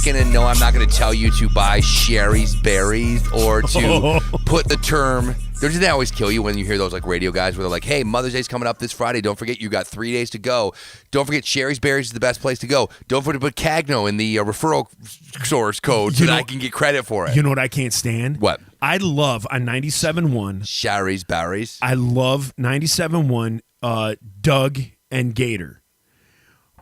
chicken, and no, I'm not going to tell you to buy Sherry's berries or to put the term. Doesn't that always kill you when you hear those like radio guys where they're like, hey, Mother's Day's coming up this Friday. Don't forget you got 3 days to go. Don't forget Sherry's Berries is the best place to go. Don't forget to put Cagno in the referral source code so that I can get credit for it. You know what I can't stand? What? I love on 97.1. Sherry's Berries. I love 97.1 Doug and Gator.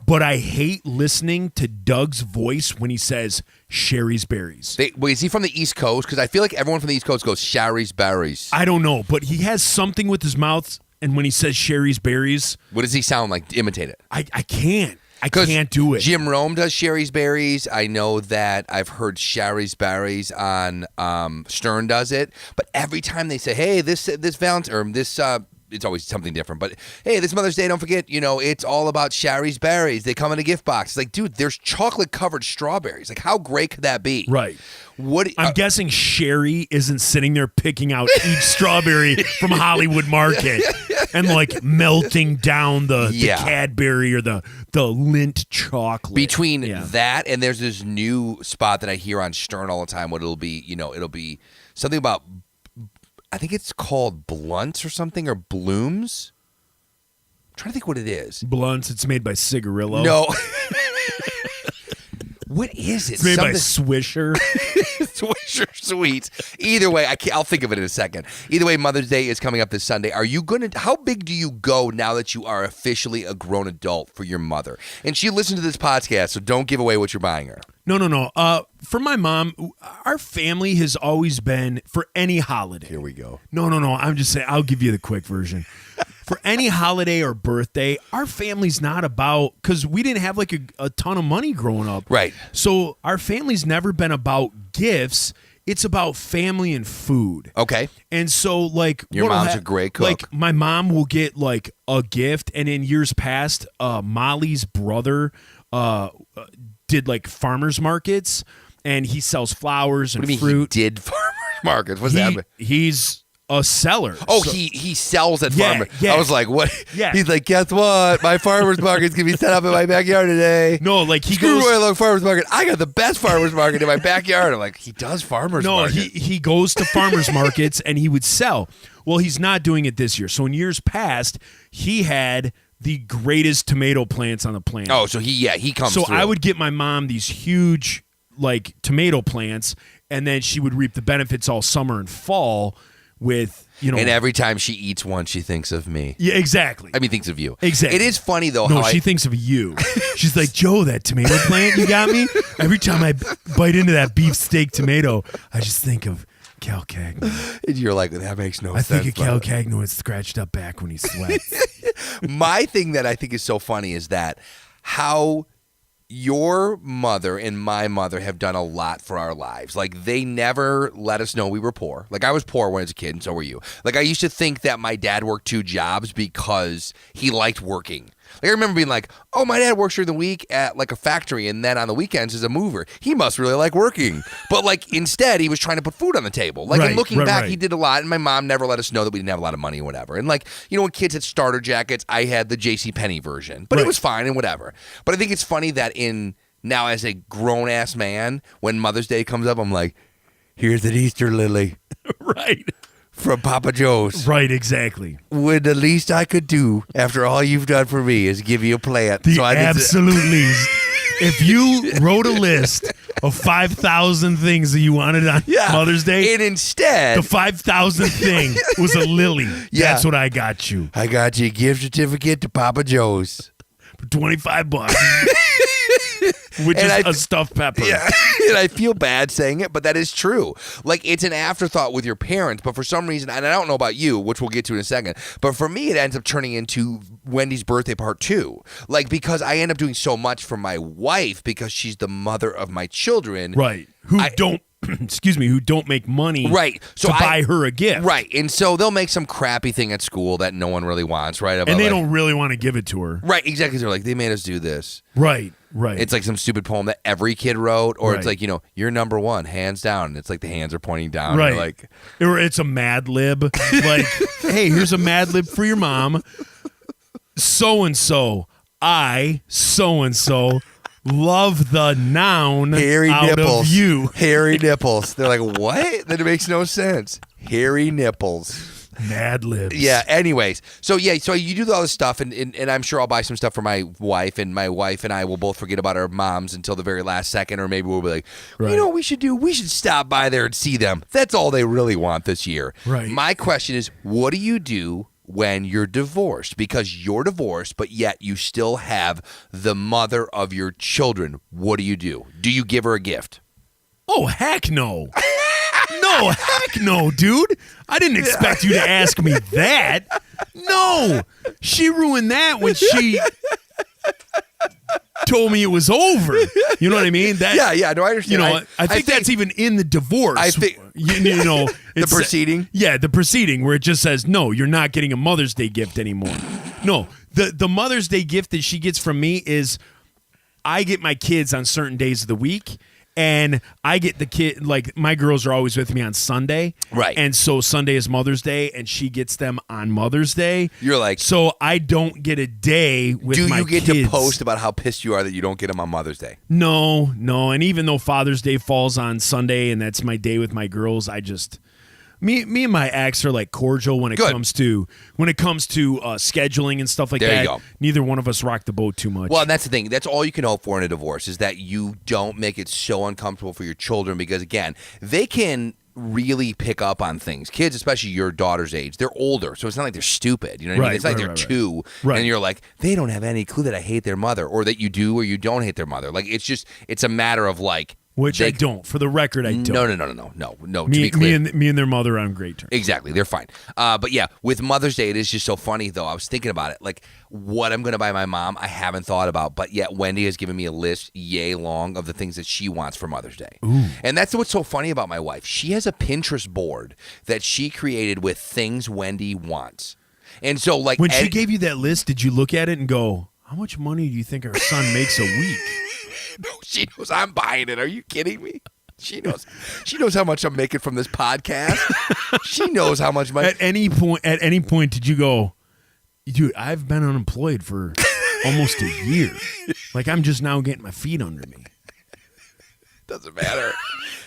But I hate listening to Doug's voice when he says Sherry's Berries. Wait, is he from the East Coast? Because I feel like everyone from the East Coast goes Sherry's Berries. I don't know, but he has something with his mouth, and when he says Sherry's Berries. What does he sound like? Imitate it. I can't. I can't do it. Jim Rome does Sherry's Berries. I know that I've heard Sherry's Berries on Stern does it. But every time they say, hey, this Valentine's, or this it's always something different. But, hey, this Mother's Day, don't forget, it's all about Sherry's Berries. They come in a gift box. It's like, dude, there's chocolate-covered strawberries. Like, how great could that be? Right. I'm guessing Sherry isn't sitting there picking out each strawberry from Hollywood Market and, like, melting down the Cadbury or the Lindt chocolate. Between that and there's this new spot that I hear on Stern all the time. What it'll be something about, I think it's called Blunts or something, or Blooms. I'm trying to think what it is. Blunts, it's made by Cigarillo. No. What is it? It's made by Swisher. Swisher Sweets. Either way, I'll think of it in a second. Either way, Mother's Day is coming up this Sunday. How big do you go now that you are officially a grown adult for your mother? And she listened to this podcast, so don't give away what you're buying her. No. For my mom, our family has always been, for any holiday. Here we go. No. I'm just saying, I'll give you the quick version. For any holiday or birthday, our family's not about, because we didn't have like a ton of money growing up. Right. So our family's never been about gifts. It's about family and food. Okay. And so, like, your mom's a great cook. Like, my mom will get like a gift, and in years past, Molly's brother did like farmers markets, and he sells flowers and what do you fruit. Mean he did farmers markets? What's that? He's a seller. Oh, so, he sells at farmers. Yeah. I was like, what? Yeah. He's like, guess what? My farmers market's gonna be set up in my backyard today. No, like he Screw goes. Royal Oak Farmers Market. I got the best farmers market in my backyard. I'm like, he does farmers market. No, he goes to farmers markets and he would sell. Well, he's not doing it this year. So in years past, he had the greatest tomato plants on the planet. Oh, so he comes. So through. I would get my mom these huge like tomato plants, and then she would reap the benefits all summer and fall with, and every time she eats one, she thinks of me. Yeah, exactly. I mean, thinks of you. Exactly. It is funny, though. No, she thinks of you. She's like, Joe, that tomato plant you got me? Every time I bite into that beefsteak tomato, I just think of Cal Cagno. And you're like, that makes no sense. I think of Cal Cagno is scratched up back when he sweats. My thing that I think is so funny is that how your mother and my mother have done a lot for our lives. Like, they never let us know we were poor. Like, I was poor when I was a kid, and so were you. Like, I used to think that my dad worked 2 jobs because he liked working. Like, I remember being like, oh, my dad works during the week at, like, a factory, and then on the weekends as a mover. He must really like working. But, like, instead, he was trying to put food on the table. Like, and looking back, he did a lot, and my mom never let us know that we didn't have a lot of money or whatever. And, like, when kids had starter jackets, I had the JCPenney version. But it was fine and whatever. But I think it's funny that now as a grown-ass man, when Mother's Day comes up, I'm like, here's an Easter lily. Right. From Papa Joe's. Right, exactly. When the least I could do after all you've done for me is give you a plant. The absolute least. If you wrote a list of 5,000 things that you wanted on Mother's Day, and instead, the 5,000th thing was a lily. That's what I got you. I got you a gift certificate to Papa Joe's. For $25. Which is a stuffed pepper. Yeah, and I feel bad saying it, but that is true. Like, it's an afterthought with your parents, but for some reason, and I don't know about you, which we'll get to in a second, but for me, it ends up turning into Wendy's birthday part 2. Like, because I end up doing so much for my wife because she's the mother of my children. Right. Who don't make money to buy her a gift. Right. And so they'll make some crappy thing at school that no one really wants, right? And they don't really want to give it to her. Right, exactly. They're like, they made us do this. Right. It's like some stupid poem that every kid wrote, or it's like, you're number one, hands down. And it's like the hands are pointing down. Right. Like, or it's a Mad Lib. Like, hey, here's a Mad Lib for your mom. So-and-so, I, so-and-so, love the noun hairy out nipples. of you. Hairy nipples. They're like, what? That makes no sense. Hairy nipples. Mad libs. Yeah. Anyways, so you do all this stuff, and I'm sure I'll buy some stuff for my wife, and my wife and I will both forget about our moms until the very last second, or maybe we'll be like, you know what we should do? We should stop by there and see them. That's all they really want this year. Right. My question is, what do you do when you're divorced? Because you're divorced, but yet you still have the mother of your children. What do you do? Do you give her a gift? Oh, heck no. No, heck no, dude. I didn't expect you to ask me that. No. She ruined that when she told me it was over. You know what I mean? That, yeah, no, I understand. You know, I think that's even in the divorce. I think you know, the proceeding. Yeah, the proceeding where it just says, no, you're not getting a Mother's Day gift anymore. No, the Mother's Day gift that she gets from me is I get my kids on certain days of the week. And I get the kid, like my girls are always with me on Sunday. Right. And so Sunday is Mother's Day and she gets them on Mother's Day. You're like. So I don't get a day with my kids. Do you get to post about how pissed you are that you don't get them on Mother's Day? No. And even though Father's Day falls on Sunday and that's my day with my girls, I just. Me and my ex are like cordial when it comes to scheduling and stuff like that. There you go. Neither one of us rock the boat too much. Well, and that's the thing. That's all you can hope for in a divorce is that you don't make it so uncomfortable for your children because, again, they can really pick up on things. Kids, especially your daughter's age, they're older, so it's not like they're stupid. You know what I mean? It's like they're two, and you're like, they don't have any clue that I hate their mother or that you do or you don't hate their mother. Like, it's a matter of like, which I don't. For the record, I don't. No. Me, to be clear, me and their mother are on great terms. Exactly, they're fine. But yeah, with Mother's Day, it is just so funny though. I was thinking about it, like what I'm going to buy my mom. I haven't thought about, but yet Wendy has given me a list yay long of the things that she wants for Mother's Day. Ooh. And that's what's so funny about my wife. She has a Pinterest board that she created with things Wendy wants. And so, like, when she gave you that list, did you look at it and go, "How much money do you think our son makes a week?" No, she knows I'm buying it. Are you kidding me? She knows. She knows how much I'm making from this podcast. She knows how much money. At any point, did you go, dude? I've been unemployed for almost a year. Like I'm just now getting my feet under me. Doesn't matter.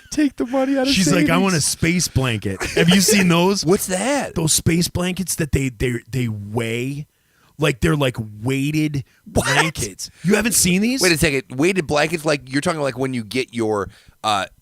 Take the money out of. She's savings. like, I want a space blanket. Have you seen those? What's that? Those space blankets that they weigh. Like they're like weighted blankets. You haven't seen these? Wait a second. Weighted blankets, like you're talking like when you get your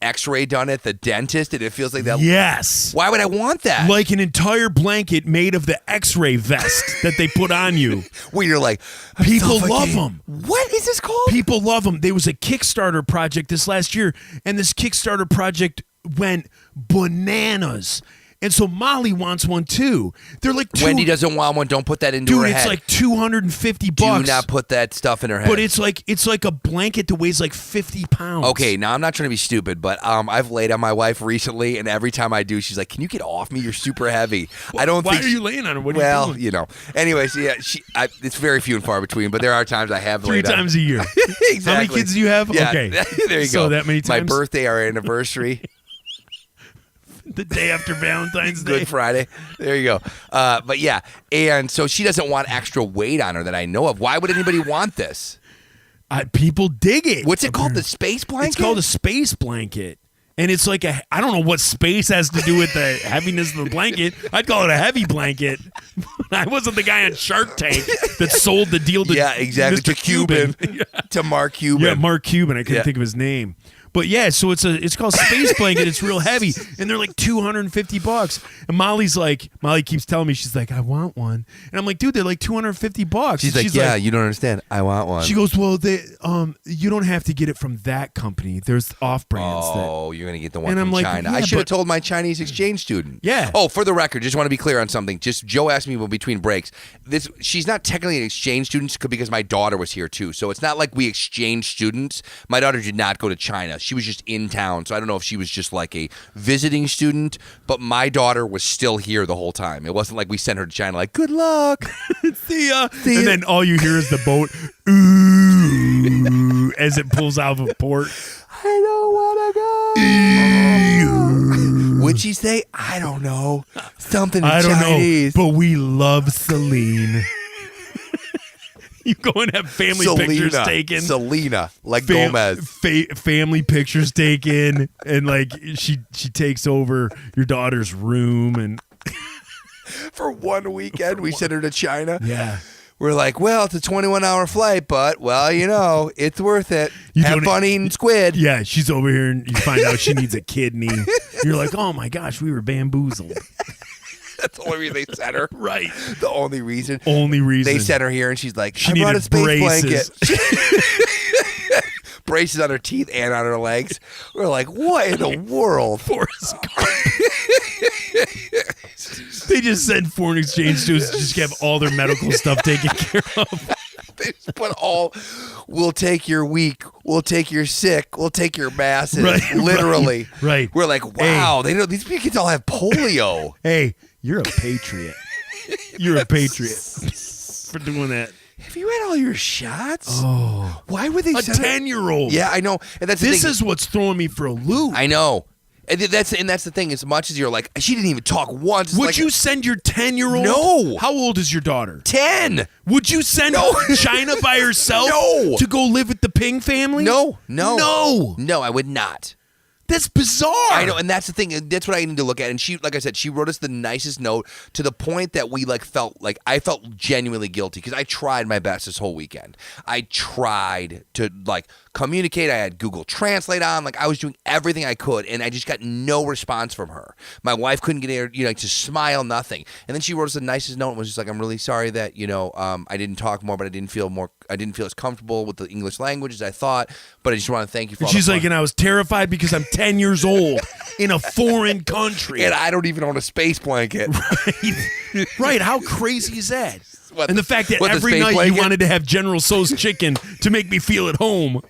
X-ray done at the dentist, and it feels like that. Yes. Why would I want that? Like an entire blanket made of the X-ray vest that they put on you. Where you're like, people love them. What is this called? People love them. There was a Kickstarter project this last year, and this Kickstarter project went bananas. And so Molly wants one too. They're like Wendy doesn't want one. Don't put that into her head. Dude, it's like $250. Do not put that stuff in her head. But it's like a blanket that weighs like 50 pounds. Okay, now I'm not trying to be stupid, but I've laid on my wife recently, and every time I do, she's like, "Can you get off me? You're super heavy." I don't. Why are you laying on her? What are you doing? You know. Anyways, yeah, it's very few and far between, but there are times I have laid on. 3 times a year. Exactly. How many kids do you have? Yeah, okay, there you go. So that many times. My birthday, our anniversary. The day after Valentine's Day. Good Friday. There you go. But yeah, and so she doesn't want extra weight on her that I know of. Why would anybody want this? People dig it. What's it called? The space blanket? It's called a space blanket. And it's like I don't know what space has to do with the heaviness of the blanket. I'd call it a heavy blanket. I wasn't the guy on Shark Tank that sold the deal to exactly. Mr. To Cuban. To Mark Cuban. Yeah, Mark Cuban. I couldn't think of his name. But yeah, so it's called Space Blanket. It's real heavy, and they're like $250. And Molly keeps telling me, she's like, I want one, and I'm like, dude, they're like $250. She's like, yeah, you don't understand. I want one. She goes, well, you don't have to get it from that company. There's off brands. Oh, you're gonna get the one and from I'm like, China. yeah, I should have told my Chinese exchange student. Yeah. Oh, for the record, just want to be clear on something. Just Joe asked me between breaks. She's not technically an exchange student because my daughter was here too. So it's not like we exchanged students. My daughter did not go to China. She was just in town, so I don't know if she was just like a visiting student, but my daughter was still here the whole time. It wasn't like we sent her to China like, good luck. See ya. And then all you hear is the boat ooh, as it pulls out of a port. I don't want to go. Would she say, I don't know, something in I don't Chinese. know, but we love Celine. You go and have family pictures taken. Selena, like Gomez. Family pictures taken, and like she takes over your daughter's room, and for one weekend we sent her to China. Yeah. We're like, well, it's a 21-hour flight, but, well, it's worth it. Have fun eating squid. Yeah, she's over here, and you find out she needs a kidney. You're like, oh, my gosh, we were bamboozled. That's the only reason they sent her. Right. The only reason. They sent her here, and she's like, she I brought a space braces. blanket. Braces on her teeth and on her legs. We're like, what in the world? Forrest Gump. They just send foreign exchange students to just have all their medical stuff taken care of. They just put we'll take your weak, we'll take your sick, we'll take your masses. Right, literally. Right. We're like, wow, they know these kids all have polio. Hey, you're a patriot. You're a patriot for doing that. Have you had all your shots? Oh. Why would they a send 10-year-old? Yeah, I know. And that's the this thing. is what's throwing me for a loop. I know. And that's the thing. As much as you're like, she didn't even talk once. Would you send your 10-year-old? No. How old is your daughter? 10. Would you send China by herself to go live with the Ping family? No, I would not. That's bizarre. I know, and that's the thing. That's what I need to look at. And she, like I said, she wrote us the nicest note to the point that we I felt genuinely guilty because I tried my best this whole weekend. I tried to communicate. I had Google Translate on. I was doing everything I could, and I just got no response from her. My wife couldn't get her, to smile, nothing. And then she wrote us the nicest note and was just like, I'm really sorry that, I didn't talk more, but I didn't feel as comfortable with the English language as I thought, but I just want to thank you for all She's the like, fun. and I was terrified because I'm 10 years old in a foreign country. And I don't even own a space blanket. Right. How crazy is that? What, and the fact that what, every night blanket? you wanted to have General Tso's chicken to make me feel at home.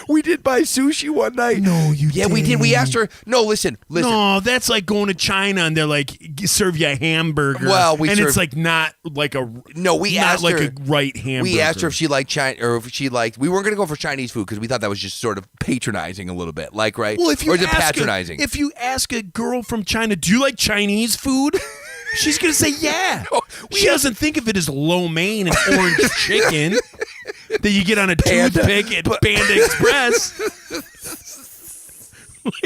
We did buy sushi one night. No, you Yeah, we did. We asked her. No, listen. No, that's like going to China and they're like, serve you a hamburger. Well, it's like not like a asked like her, a right hamburger. We asked her if she liked China or if she liked. We weren't going to go for Chinese food because we thought that was just sort of patronizing a little bit, right? Well, if you or is it patronizing? If you ask a girl from China, do you like Chinese food? She's going to say yeah. No, she doesn't think of it as lo mein and orange chicken that you get on a toothpick at Panda Express.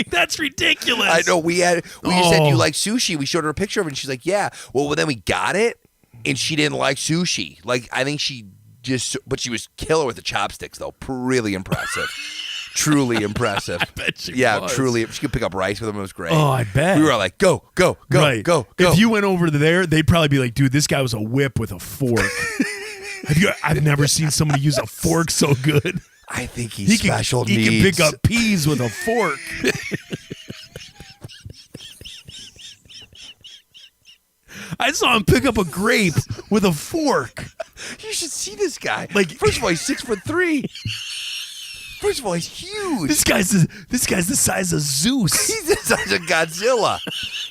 That's ridiculous. I know. We just said, you like sushi? We showed her a picture of it, and she's like, yeah. Well, then we got it, and she didn't like sushi. I think but she was killer with the chopsticks, though. Really impressive. Truly impressive. I bet she was. Truly. She could pick up rice with them. It was great. Oh, I bet. We were like, go, right. go. If you went over there, they'd probably be like, dude, this guy was a whip with a fork. I've never seen somebody use a fork so good. I think he's special needs. He can pick up peas with a fork. I saw him pick up a grape with a fork. You should see this guy. First of all, he's 6'3". First of all, he's huge. This guy's the size of Zeus. He's the size of Godzilla.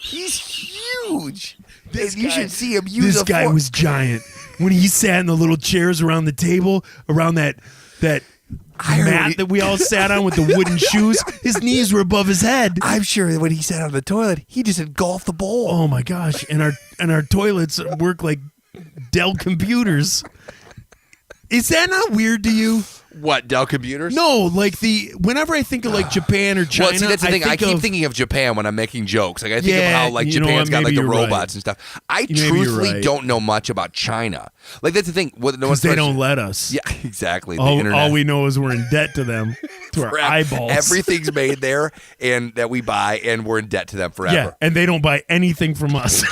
He's huge. You should see him use This guy was giant. When he sat in the little chairs around the table, around that mat that we all sat on with the wooden shoes, his knees were above his head. I'm sure that when he sat on the toilet, he just engulfed the bowl. Oh my gosh. And our toilets work like Dell computers. Is that not weird to you? What, Dell computers? No, whenever I think of Japan or China, well, see, that's the thing. I keep thinking of Japan when I'm making jokes. I think of how Japan's got the robots and stuff. I truthfully don't know much about China. That's the thing. Because they don't let us. Yeah, exactly. All we know is we're in debt to them, to our eyeballs. Everything's made there and that we buy, and we're in debt to them forever. Yeah, and they don't buy anything from us.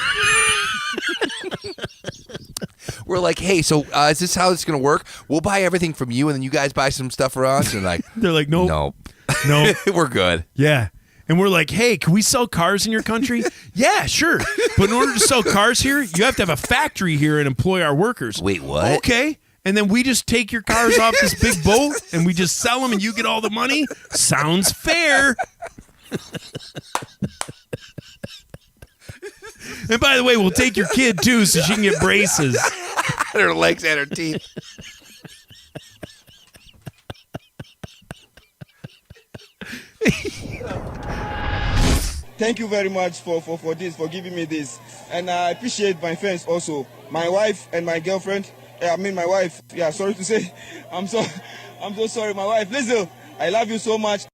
We're like, hey, so is this how it's going to work? We'll buy everything from you, and then you guys buy some stuff for us. And they're like, nope. We're good. Yeah. And we're like, hey, can we sell cars in your country? Yeah, sure. But in order to sell cars here, you have to have a factory here and employ our workers. Wait, what? Okay. And then we just take your cars off this big boat, and we just sell them, and you get all the money? Sounds fair. And by the way, we'll take your kid, too, so she can get braces. Her legs and her teeth. thank you very much for this, for giving me this. And I appreciate my friends also. My wife and my girlfriend. I mean my wife. Yeah, sorry to say. I'm so sorry, my wife. Listen, I love you so much.